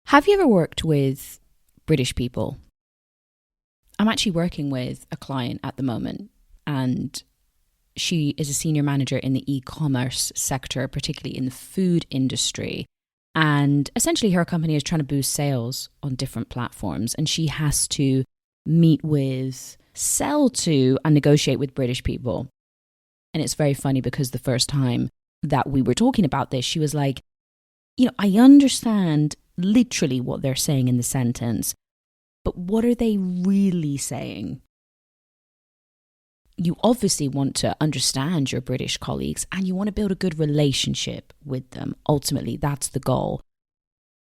Have you ever worked with British people? I'm actually working with a client at the moment, and she is a senior manager in the e-commerce sector, particularly in the food industry. And essentially her company is trying to boost sales on different platforms, and she has to meet with, sell to, and negotiate with British people. And it's very funny because the first time that we were talking about this, she was like, I understand literally what they're saying in the sentence, but what are they really saying? You obviously want to understand your British colleagues and you want to build a good relationship with them. Ultimately, that's the goal.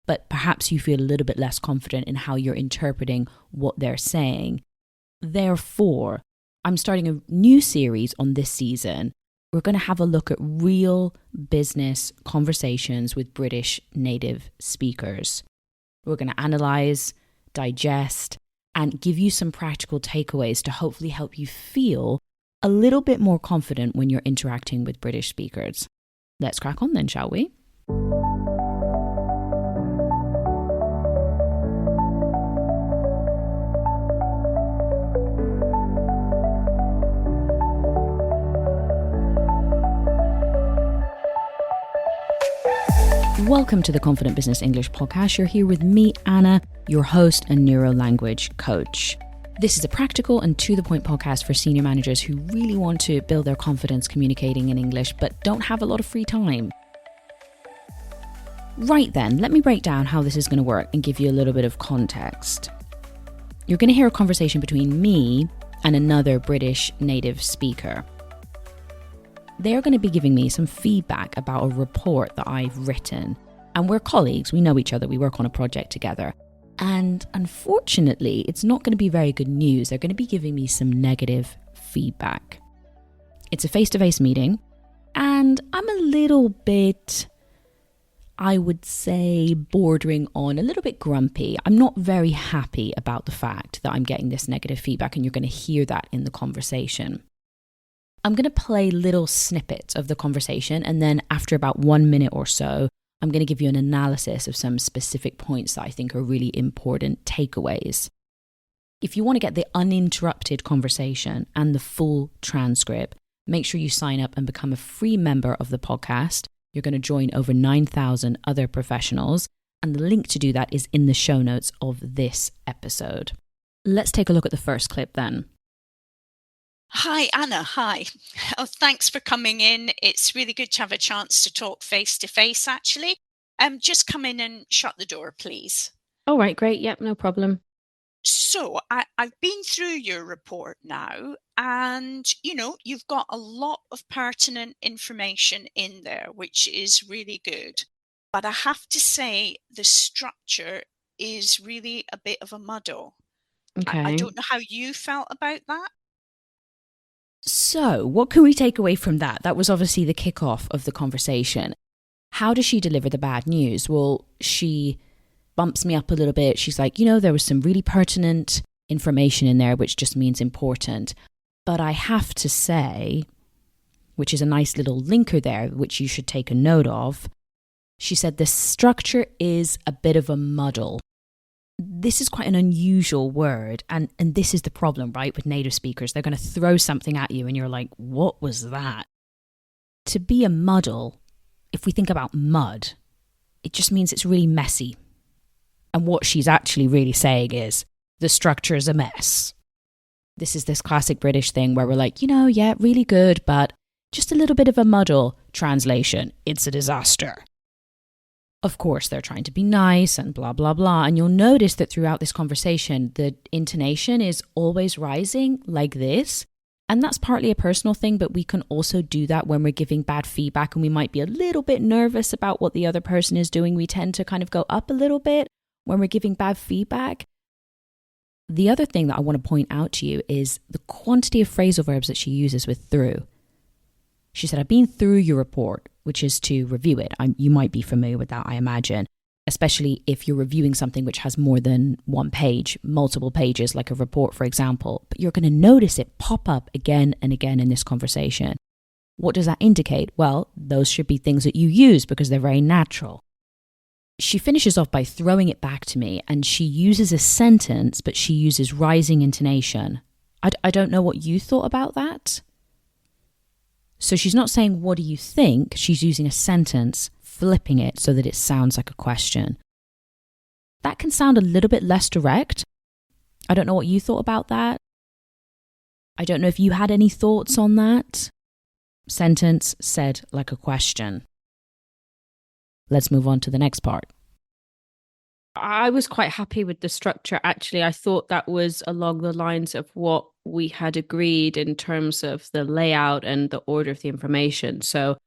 But perhaps you feel a little bit less confident in how you're interpreting what they're saying. Therefore, I'm starting a new series on this season. We're going to have a look at real business conversations with British native speakers. We're going to analyze, digest, and give you some practical takeaways to hopefully help you feel a little bit more confident when you're interacting with British speakers. Let's crack on then, shall we? Welcome to the Confident Business English podcast. You're here with me, Anna, your host and neuro-language coach. This is a practical and to-the-point podcast for senior managers who really want to build their confidence communicating in English but don't have a lot of free time. Right then, let me break down how this is going to work and give you a little bit of context. You're going to hear a conversation between me and another British native speaker. They're going to be giving me some feedback about a report that I've written. And we're colleagues, we know each other, we work on a project together. And unfortunately, it's not going to be very good news. They're going to be giving me some negative feedback. It's a face-to-face meeting, and I'm a little bit, I would say, bordering on a little bit grumpy. I'm not very happy about the fact that I'm getting this negative feedback, and you're going to hear that in the conversation. I'm going to play little snippets of the conversation, and then after about 1 minute or so, I'm going to give you an analysis of some specific points that I think are really important takeaways. If you want to get the uninterrupted conversation and the full transcript, make sure you sign up and become a free member of the podcast. You're going to join over 9,000 other professionals, and the link to do that is in the show notes of this episode. Let's take a look at the first clip then. Hi, Anna. Hi. Oh, thanks for coming in. It's really good to have a chance to talk face to face, actually. Just come in and shut the door, please. All right, great. Yep, no problem. So I've been through your report now, and, you've got a lot of pertinent information in there, which is really good. But I have to say the structure is really a bit of a muddle. Okay. I don't know how you felt about that. So, what can we take away from that? That was obviously the kickoff of the conversation. How does she deliver the bad news? Well, she bumps me up a little bit. She's like, there was some really pertinent information in there, which just means important. But I have to say, which is a nice little linker there, which you should take a note of. She said the structure is a bit of a muddle. This is quite an unusual word, and this is the problem, right, with native speakers. They're going to throw something at you and you're like, what was that? To be a muddle, if we think about mud, it just means it's really messy. And what she's actually really saying is, the structure is a mess. This is this classic British thing where we're like, yeah, really good, but just a little bit of a muddle. Translation, it's a disaster. Of course, they're trying to be nice and blah, blah, blah. And you'll notice that throughout this conversation, the intonation is always rising like this. And that's partly a personal thing, but we can also do that when we're giving bad feedback and we might be a little bit nervous about what the other person is doing. We tend to kind of go up a little bit when we're giving bad feedback. The other thing that I want to point out to you is the quantity of phrasal verbs that she uses with through. She said, I've been through your report, which is to review it. You might be familiar with that, I imagine, especially if you're reviewing something which has more than one page, multiple pages, like a report, for example. But you're going to notice it pop up again and again in this conversation. What does that indicate? Well, those should be things that you use because they're very natural. She finishes off by throwing it back to me, and she uses a sentence, but she uses rising intonation. I don't know what you thought about that. So she's not saying, what do you think? She's using a sentence, flipping it so that it sounds like a question. That can sound a little bit less direct. I don't know what you thought about that. I don't know if you had any thoughts on that. Sentence said like a question. Let's move on to the next part. I was quite happy with the structure, actually. I thought that was along the lines of what we had agreed in terms of the layout and the order of the information. So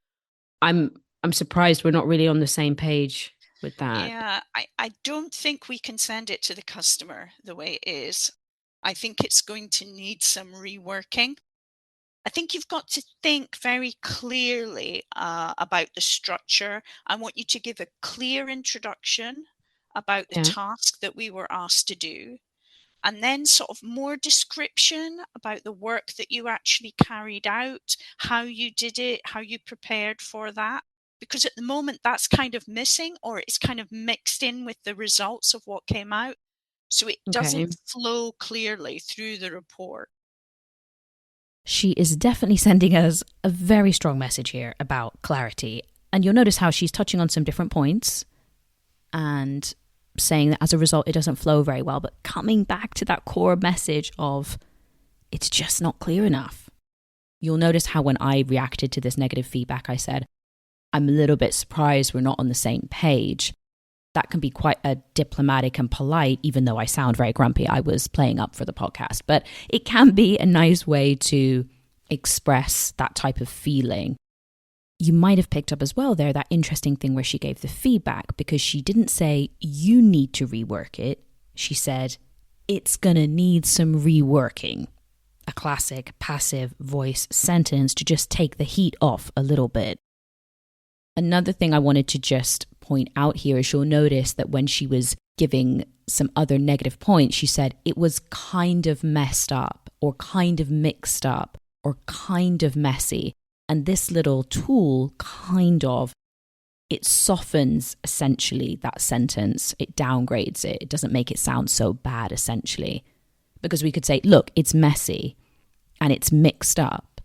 I'm surprised we're not really on the same page with that. Yeah, I don't think we can send it to the customer the way it is. I think it's going to need some reworking. I think you've got to think very clearly about the structure. I want you to give a clear introduction about the task that we were asked to do, and then sort of more description about the work that you actually carried out, how you did it, how you prepared for that. Because at the moment that's kind of missing, or it's kind of mixed in with the results of what came out. So it doesn't flow clearly through the report. She is definitely sending us a very strong message here about clarity. And you'll notice how she's touching on some different points and saying that as a result, it doesn't flow very well. But coming back to that core message of it's just not clear enough. You'll notice how when I reacted to this negative feedback, I said, I'm a little bit surprised we're not on the same page. That can be quite a diplomatic and polite, even though I sound very grumpy. I was playing up for the podcast, but it can be a nice way to express that type of feeling. You might have picked up as well there that interesting thing where she gave the feedback, because she didn't say, you need to rework it. She said, it's going to need some reworking. A classic passive voice sentence to just take the heat off a little bit. Another thing I wanted to just point out here is you'll notice that when she was giving some other negative points, she said it was kind of messed up, or kind of mixed up, or kind of messy. And this little tool it softens essentially that sentence. It downgrades it. It doesn't make it sound so bad essentially. Because we could say, look, it's messy and it's mixed up.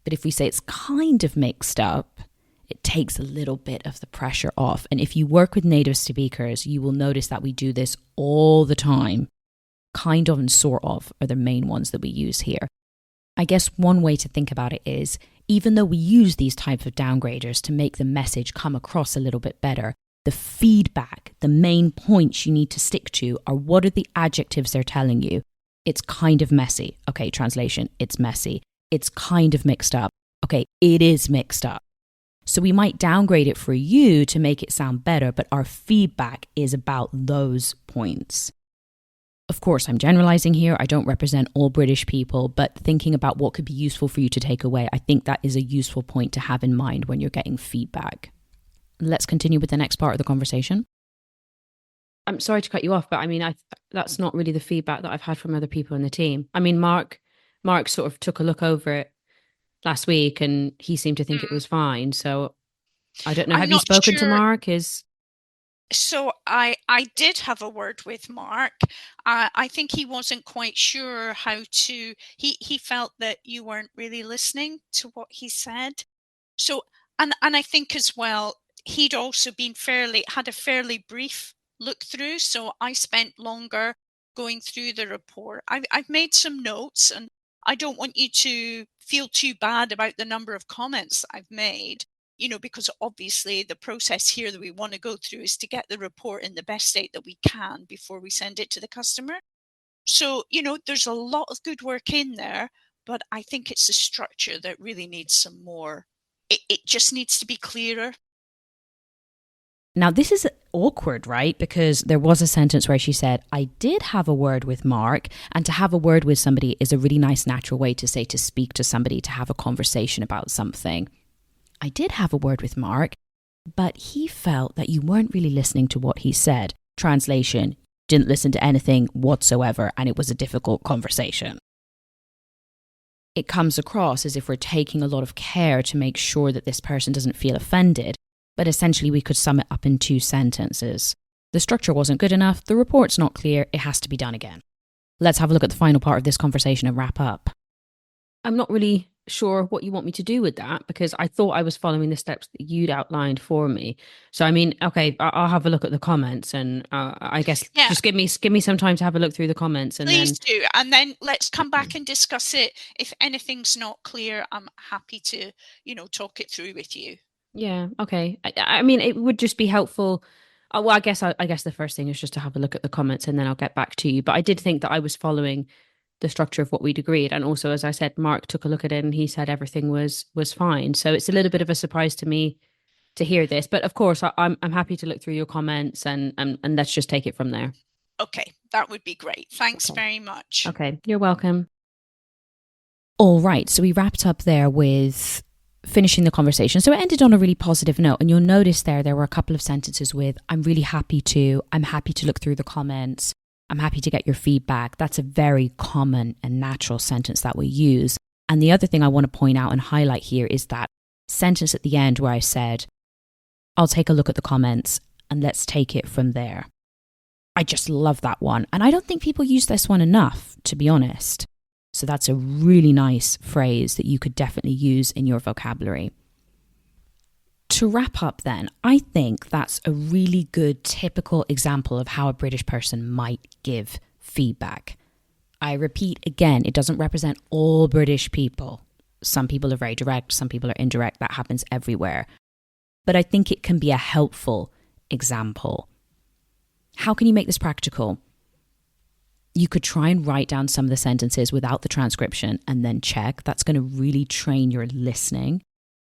But if we say it's kind of mixed up, it takes a little bit of the pressure off. And if you work with native speakers, you will notice that we do this all the time. Kind of and sort of are the main ones that we use here. I guess one way to think about it is, even though we use these types of downgraders to make the message come across a little bit better, the feedback, the main points you need to stick to are, what are the adjectives they're telling you? It's kind of messy. Okay, translation, it's messy. It's kind of mixed up. Okay, it is mixed up. So we might downgrade it for you to make it sound better, but our feedback is about those points. Of course, I'm generalizing here. I don't represent all British people, but thinking about what could be useful for you to take away, I think that is a useful point to have in mind when you're getting feedback. Let's continue with the next part of the conversation. I'm sorry to cut you off, but I mean, that's not really the feedback that I've had from other people in the team. I mean, Mark sort of took a look over it last week and he seemed to think it was fine. So I don't know. Have you spoken to Mark? So I did have a word with Mark. I think he wasn't quite sure how to, he felt that you weren't really listening to what he said. So, and I think as well, he'd also had a fairly brief look through. So I spent longer going through the report. I've made some notes, and I don't want you to feel too bad about the number of comments I've made, because obviously the process here that we want to go through is to get the report in the best state that we can before we send it to the customer. So, there's a lot of good work in there, but I think it's the structure that really needs some more. It just needs to be clearer. Now, this is awkward, right? Because there was a sentence where she said, I did have a word with Mark, and to have a word with somebody is a really nice, natural way to say to speak to somebody, to have a conversation about something. I did have a word with Mark, but he felt that you weren't really listening to what he said. Translation, didn't listen to anything whatsoever, and it was a difficult conversation. It comes across as if we're taking a lot of care to make sure that this person doesn't feel offended. but essentially we could sum it up in 2 sentences. The structure wasn't good enough, the report's not clear, it has to be done again. Let's have a look at the final part of this conversation and wrap up. I'm not really sure what you want me to do with that, because I thought I was following the steps that you'd outlined for me. So, I mean, okay, I'll have a look at the comments, and I guess just give me some time to have a look through the comments. And Please do. And then let's come back and discuss it. If anything's not clear, I'm happy to, talk it through with you. Yeah, okay. I mean, it would just be helpful. Well, I guess the first thing is just to have a look at the comments, and then I'll get back to you. But I did think that I was following the structure of what we'd agreed. And also, as I said, Mark took a look at it and he said everything was fine. So it's a little bit of a surprise to me to hear this. But of course, I'm happy to look through your comments and let's just take it from there. Okay, that would be great. Thanks very much. Okay, you're welcome. All right, so we wrapped up there with finishing the conversation. So it ended on a really positive note. And you'll notice there were a couple of sentences with, I'm happy to look through the comments. I'm happy to get your feedback. That's a very common and natural sentence that we use. And the other thing I want to point out and highlight here is that sentence at the end where I said, I'll take a look at the comments and let's take it from there. I just love that one. And I don't think people use this one enough, to be honest. So that's a really nice phrase that you could definitely use in your vocabulary. To wrap up then, I think that's a really good typical example of how a British person might give feedback. I repeat again, it doesn't represent all British people. Some people are very direct, some people are indirect. That happens everywhere. But I think it can be a helpful example. How can you make this practical? You could try and write down some of the sentences without the transcription and then check. That's going to really train your listening.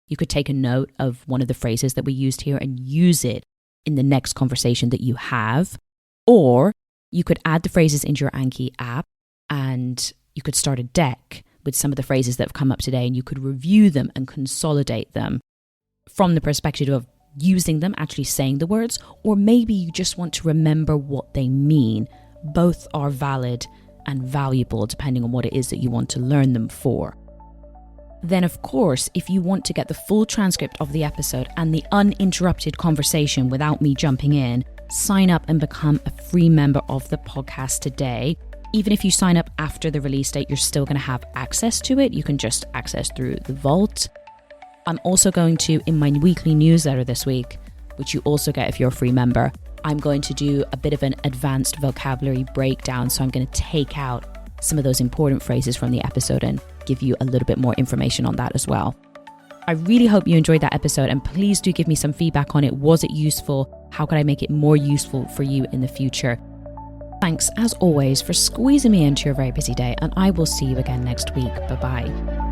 You could take a note of one of the phrases that we used here and use it in the next conversation that you have. Or you could add the phrases into your Anki app and you could start a deck with some of the phrases that have come up today, and you could review them and consolidate them from the perspective of using them, actually saying the words, or maybe you just want to remember what they mean. Both are valid and valuable depending on what it is that you want to learn them for. Then, of course, if you want to get the full transcript of the episode and the uninterrupted conversation without me jumping in, sign up and become a free member of the podcast today. Even if you sign up after the release date, you're still going to have access to it. You can just access through the vault. I'm also going to, in my weekly newsletter this week, which you also get if you're a free member, I'm going to do a bit of an advanced vocabulary breakdown. So I'm going to take out some of those important phrases from the episode and give you a little bit more information on that as well. I really hope you enjoyed that episode, and please do give me some feedback on it. Was it useful? How could I make it more useful for you in the future? Thanks, as always, for squeezing me into your very busy day, and I will see you again next week. Bye-bye.